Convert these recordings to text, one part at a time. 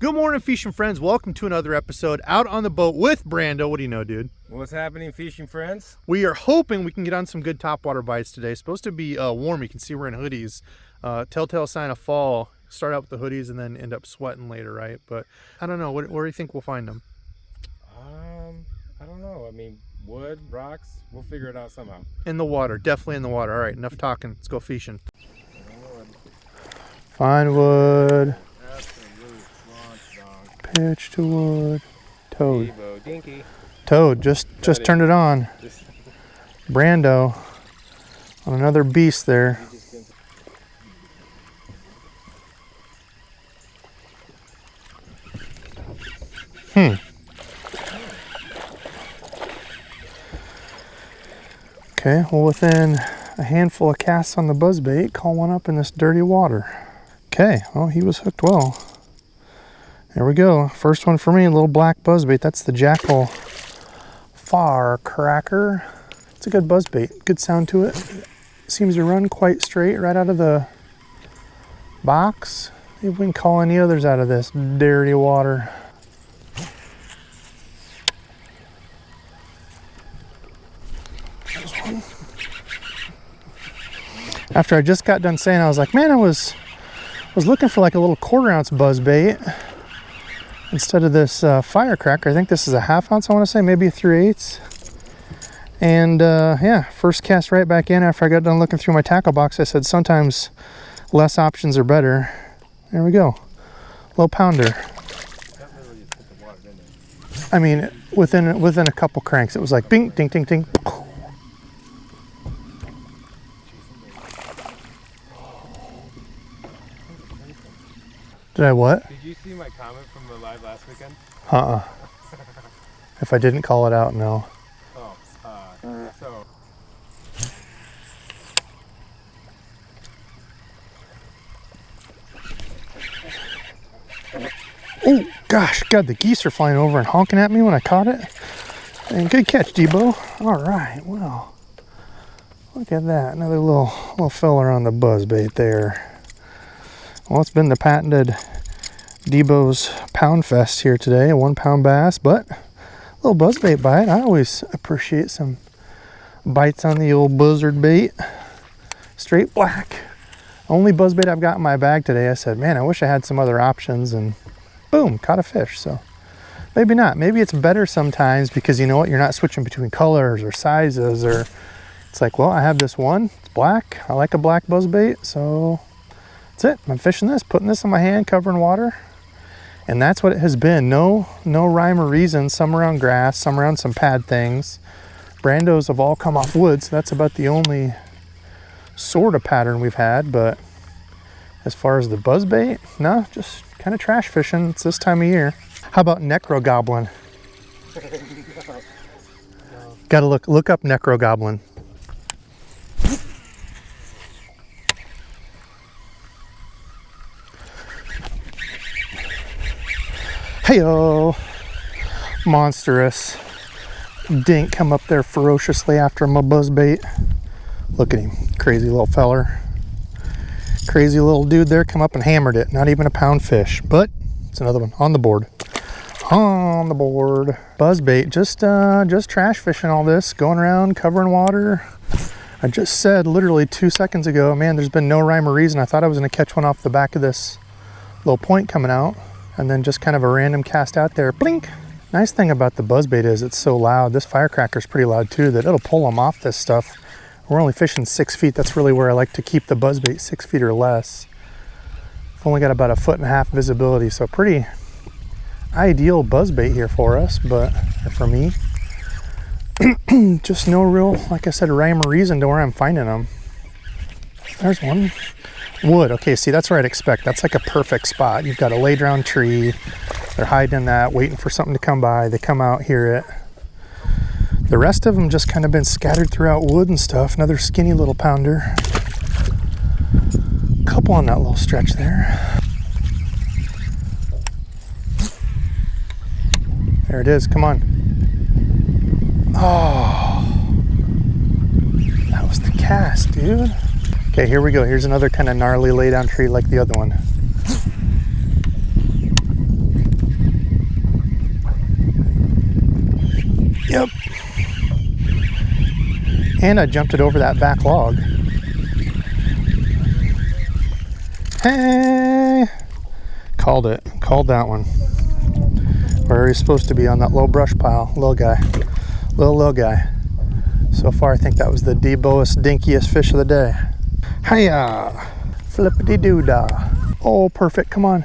Good morning, fishing friends. Welcome to another episode out on the boat with Brando. What do you know, dude? What's happening, fishing friends? We are hoping we can get on some good topwater bites today. It's supposed to be warm. You can see we're in hoodies. Telltale sign of fall. Start out with the hoodies and then end up sweating later, right? But I don't know. Where do you think we'll find them? I don't know. I mean, wood, rocks. We'll figure it out somehow. In the water. Definitely in the water. All right, enough talking. Let's go fishing. Find wood. Pitch to wood. Toad. Debo, dinky. Toad, just turned it on. Brando on another beast there. Okay, well, within a handful of casts on the buzzbait, call one up in this dirty water. Okay, well, he was hooked well. There we go. First one for me, a little black buzzbait. That's the Jackal Firecracker. It's a good buzzbait. Good sound to it. Seems to run quite straight right out of the box. See if we can call any others out of this dirty water. There's one. After I just got done saying, I was like, man, I was looking for like a little 1/4 ounce buzzbait instead of this firecracker. I think this is a 1/2 ounce, I want to say, maybe a 3/8. And yeah, first cast right back in after I got done looking through my tackle box. I said sometimes less options are better. There we go, little pounder. I mean, within a couple cranks, it was like bing, ding, ding, ding. Did I what? Did you see my comment from the live last weekend? If I didn't call it out, no. Oh, so. Oh, gosh, God, the geese are flying over and honking at me when I caught it. And good catch, Debo. All right, well, look at that. Another little filler on the buzzbait there. Well, it's been the patented Debos Pound Fest here today, a 1 pound bass, but a little buzzbait bite. I always appreciate some bites on the old buzzard bait. Straight black. Only buzzbait I've got in my bag today. I said, man, I wish I had some other options, and boom, caught a fish. So maybe not. Maybe it's better sometimes because you know what? You're not switching between colors or sizes, or it's like, well, I have this one. It's black. I like a black buzzbait, so that's it. I'm fishing this, putting this in my hand, covering water. And that's what it has been. No rhyme or reason. Some around grass, some around some pad things. Brandos have all come off wood, so that's about the only sort of pattern we've had. But as far as the buzzbait, no, just kind of trash fishing. It's this time of year. How about necro goblin? No. Gotta look up necro goblin. Hey-o, monstrous dink come up there ferociously after my buzzbait. Look at him, crazy little feller. Crazy little dude there, come up and hammered it. Not even a pound fish, but it's another one on the board. On the board. Buzzbait, just trash fishing all this, going around, covering water. I just said literally 2 seconds ago, man, there's been no rhyme or reason. I thought I was gonna catch one off the back of this little point coming out. And then just kind of a random cast out there, blink. Nice thing about the buzzbait is it's so loud. This firecracker's pretty loud too, that it'll pull them off this stuff. We're only fishing 6 feet. That's really where I like to keep the buzzbait, 6 feet or less. I've only got about 1.5 foot visibility, so pretty ideal buzzbait here for us, but for me, just no real, like I said, rhyme or reason to where I'm finding them. There's one. Wood. Okay, see, that's where I'd expect. That's like a perfect spot. You've got a laid down tree. They're hiding in that, waiting for something to come by. They come out, hear it. The rest of them just kind of been scattered throughout wood and stuff. Another skinny little pounder. Couple on that little stretch there. There it is. Come on. Oh, that was the cast, dude. Okay, here we go. Here's another kind of gnarly lay down tree like the other one. Yep. And I jumped it over that back log. Hey! Called it. Called that one. Where he's supposed to be, on that low brush pile. Little guy. Little guy. So far, I think that was the DEBO'S dinkiest fish of the day. Hiya! Flippity-doo-dah. Oh, perfect. Come on.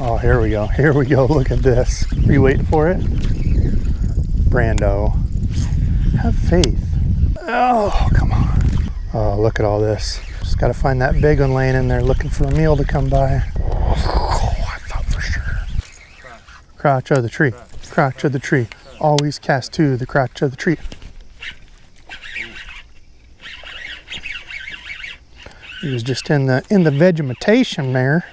Oh, here we go. Here we go. Look at this. Are you waiting for it? Brando. Have faith. Oh, come on. Oh, look at all this. Just got to find that big one laying in there looking for a meal to come by. Oh, I thought for sure. Crotch of the tree. Crotch of the tree. Always cast to the crotch of the tree. He was just in the vegetation there.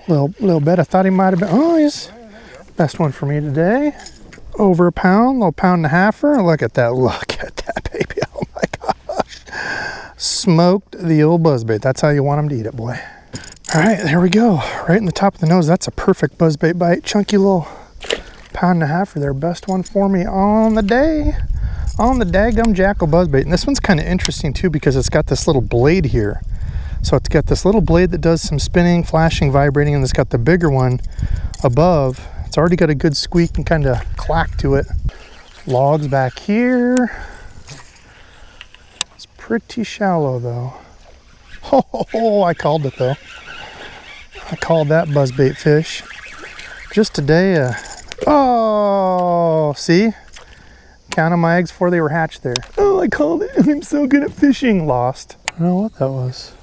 Little bit. I thought he might have been. Oh, he's best one for me today. Over a pound, little pound and a halfer. Look at that. Look at that, baby. Oh my gosh. Smoked the old buzzbait. That's how you want him to eat it, boy. All right, there we go. Right in the top of the nose. That's a perfect buzzbait bite. Chunky little pound and a half for their best one for me on the day. On the daggum jackal buzzbait. And this one's kind of interesting too because it's got this little blade here. So it's got this little blade that does some spinning, flashing, vibrating, and it's got the bigger one above. It's already got a good squeak and kind of clack to it. Logs back here. It's pretty shallow though. Oh, I called it though. I called that buzzbait fish. Just today, oh, see? Counted my eggs before they were hatched there. Oh, I called it. I'm so good at fishing. Lost. I don't know what that was.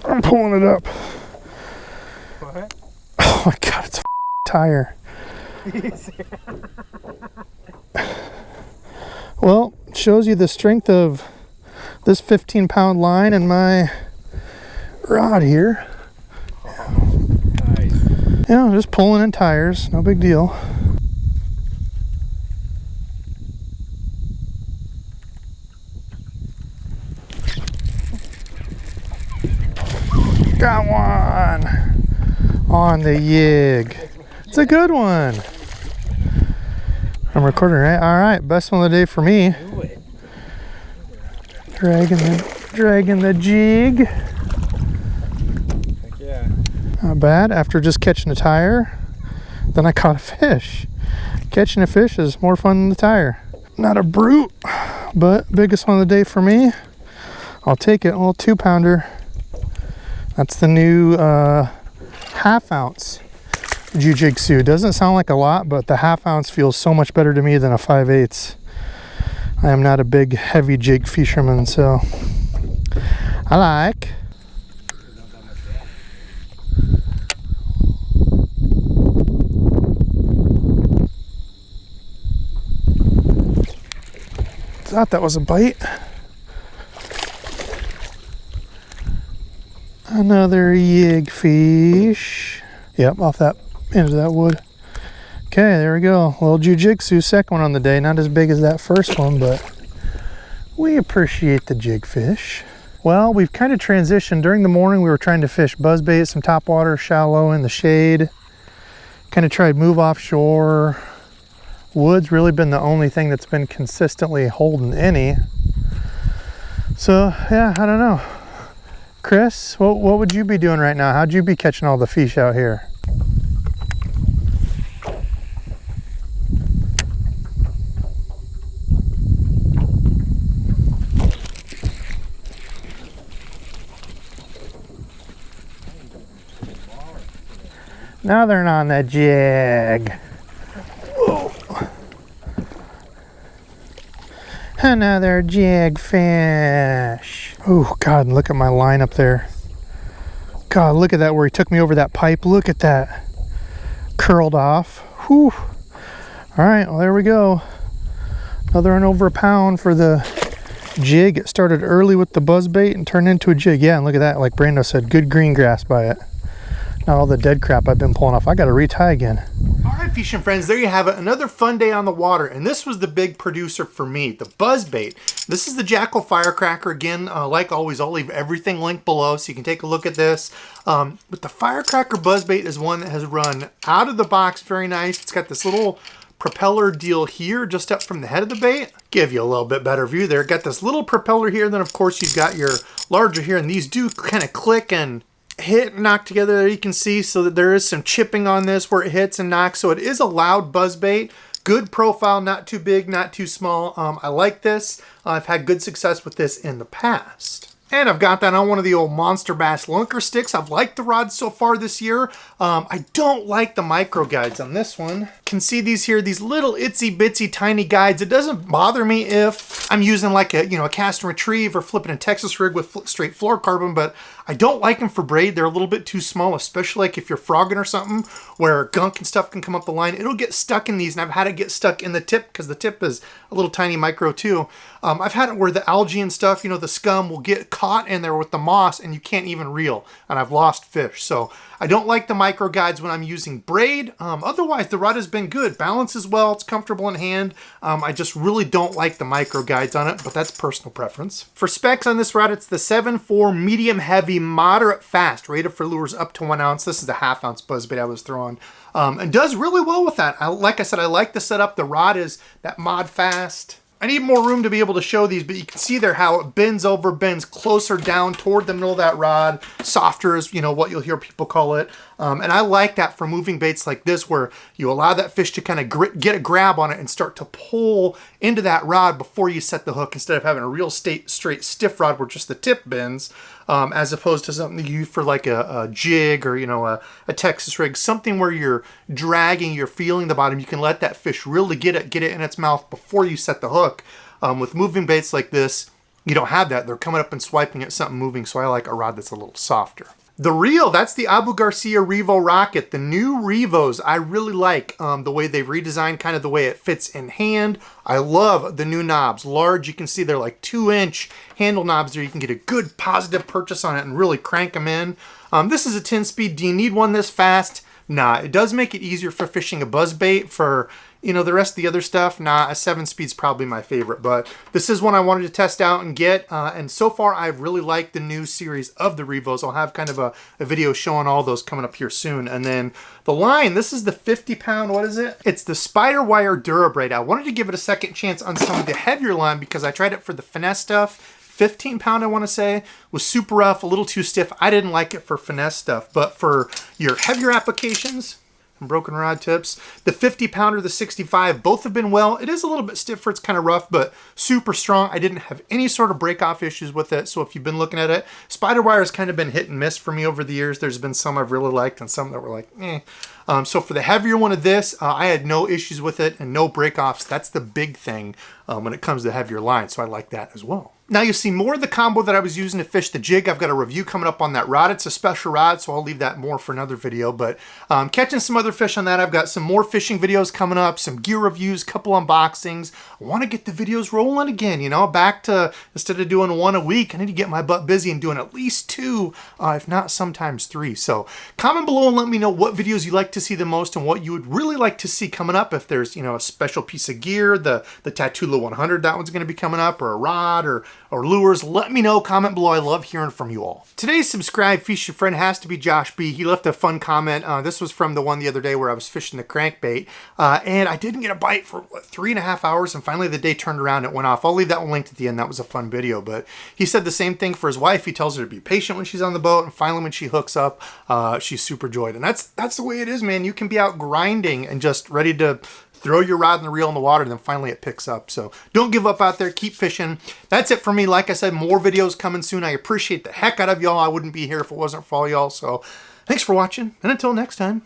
I'm pulling it up. What? Oh my God, it's a tire. Well, it shows you the strength of this 15-pound line and my rod here. Nice. Yeah, just pulling in tires, no big deal. Got one on the yig. It's a good one. I'm recording, right? All right, best one of the day for me. Do it. Dragging the jig. Heck yeah. Not bad. After just catching a tire, then I caught a fish. Catching a fish is more fun than the tire. Not a brute, but biggest one of the day for me. I'll take it. A little 2-pounder. That's the new half-ounce jujitsu. Doesn't sound like a lot, but the half-ounce feels so much better to me than a 5/8. I am not a big, heavy jig fisherman, so I like. Thought that was a bite. Another yig fish. Yep, off that end of that wood. Okay, there we go. Little jujitsu, second one on the day. Not as big as that first one, but we appreciate the jig fish. Well, we've kind of transitioned. During the morning, we were trying to fish buzzbait, some topwater, shallow in the shade. Kind of tried move offshore. Wood's really been the only thing that's been consistently holding any. So, yeah, I don't know. Chris, what would you be doing right now? How'd you be catching all the fish out here? Now they're on that jig. Whoa. Another jig fish. Oh God, look at my line up there. God, look at that where he took me over that pipe. Look at that. Curled off. Whew. All right, well there we go. Another one over a pound for the jig. It started early with the buzzbait and turned into a jig. Yeah, and look at that, like Brando said, good green grass by it. Not all the dead crap I've been pulling off. I gotta retie again. All right, fishing friends, there you have it, another fun day on the water, and this was the big producer for me, the Buzzbait. This is the Jackal Firecracker. Again, like always, I'll leave everything linked below so you can take a look at this. But the Firecracker Buzzbait is one that has run out of the box very nice. It's got this little propeller deal here just up from the head of the bait. Give you a little bit better view there. Got this little propeller here, and then of course you've got your larger here, and these do kind of click and hit and knock together there, you can see, so that there is some chipping on this where it hits and knocks. So it is a loud buzzbait. Good profile, not too big, not too small. I like this. I've had good success with this in the past. And I've got that on one of the old Monster Bass Lunker sticks. I've liked the rod so far this year. I don't like the micro guides on this one. Can see these here, these little itsy bitsy tiny guides. It doesn't bother me if I'm using like a, a cast and retrieve or flipping a Texas rig with straight fluorocarbon, but I don't like them for braid. They're a little bit too small, especially like if you're frogging or something where gunk and stuff can come up the line. It'll get stuck in these, and I've had it get stuck in the tip because the tip is a little tiny micro too. I've had it where the algae and stuff, the scum will get caught in there with the moss and you can't even reel, and I've lost fish. So I don't like the micro guides when I'm using braid. Otherwise, the rod has been good. Balances well, it's comfortable in hand. I just really don't like the micro guides on it, but that's personal preference. For specs on this rod, it's the 7.4 medium heavy, moderate fast, rated for lures up to 1 ounce. This is the 1/2 ounce buzzbait I was throwing. And does really well with that. Like I said, I like the setup. The rod is that mod fast. I need more room to be able to show these, but you can see there how it bends over, bends closer down toward the middle of that rod. Softer is, what you'll hear people call it. And I like that for moving baits like this, where you allow that fish to kind of get a grab on it and start to pull into that rod before you set the hook, instead of having a real straight stiff rod where just the tip bends, as opposed to something you use for like a jig or, a Texas rig, something where you're dragging, you're feeling the bottom. You can let that fish really get it in its mouth before you set the hook. With moving baits like this, you don't have that. They're coming up and swiping at something moving, so I like a rod that's a little softer. The reel, that's the Abu Garcia Revo Rocket. The new Revos, I really like the way they've redesigned kind of the way it fits in hand. I love the new knobs. Large, you can see they're like 2-inch handle knobs there. You can get a good positive purchase on it and really crank them in. This is a 10-speed. Do you need one this fast? Nah, it does make it easier for fishing a buzzbait. For the rest of the other stuff, nah, a 7-speed's probably my favorite, but this is one I wanted to test out and get, and so far I've really liked the new series of the Revos. I'll have kind of a video showing all those coming up here soon. And then the line, this is the 50-pound, what is it? It's the Spider Wire Durabraid. I wanted to give it a second chance on some of the heavier line because I tried it for the finesse stuff. 15-pound, I want to say, was super rough, a little too stiff. I didn't like it for finesse stuff, but for your heavier applications and broken rod tips, the 50-pounder, the 65, both have been well. It is a little bit stiffer, it's kind of rough, but super strong. I didn't have any sort of break-off issues with it, so if you've been looking at it, Spider Wire has kind of been hit and miss for me over the years. There's been some I've really liked and some that were like, eh. So for the heavier one of this, I had no issues with it and no break-offs. That's the big thing when it comes to heavier line, so I like that as well. Now you'll see more of the combo that I was using to fish the jig. I've got a review coming up on that rod. It's a special rod, so I'll leave that more for another video. But catching some other fish on that. I've got some more fishing videos coming up, some gear reviews, couple unboxings. I want to get the videos rolling again, back to, instead of doing one a week, I need to get my butt busy and doing at least 2, if not sometimes 3. So comment below and let me know what videos you like to see the most and what you would really like to see coming up. If there's, a special piece of gear, the Tatula 100, that one's going to be coming up, or a rod, or lures, let me know. Comment below. I love hearing from you all. Today's subscribed fishing friend has to be Josh B. He left a fun comment. This was from the one the other day where I was fishing the crankbait, and I didn't get a bite for 3.5 hours, and finally the day turned around, it went off. I'll leave that one linked at the end. That was a fun video, but he said the same thing for his wife. He tells her to be patient when she's on the boat, and finally when she hooks up, she's super joyed. And that's the way it is, man. You can be out grinding and just ready to throw your rod and the reel in the water, and then finally it picks up. So don't give up out there. Keep fishing. That's it for me. Like I said, more videos coming soon. I appreciate the heck out of y'all. I wouldn't be here if it wasn't for all y'all. So thanks for watching, and until next time.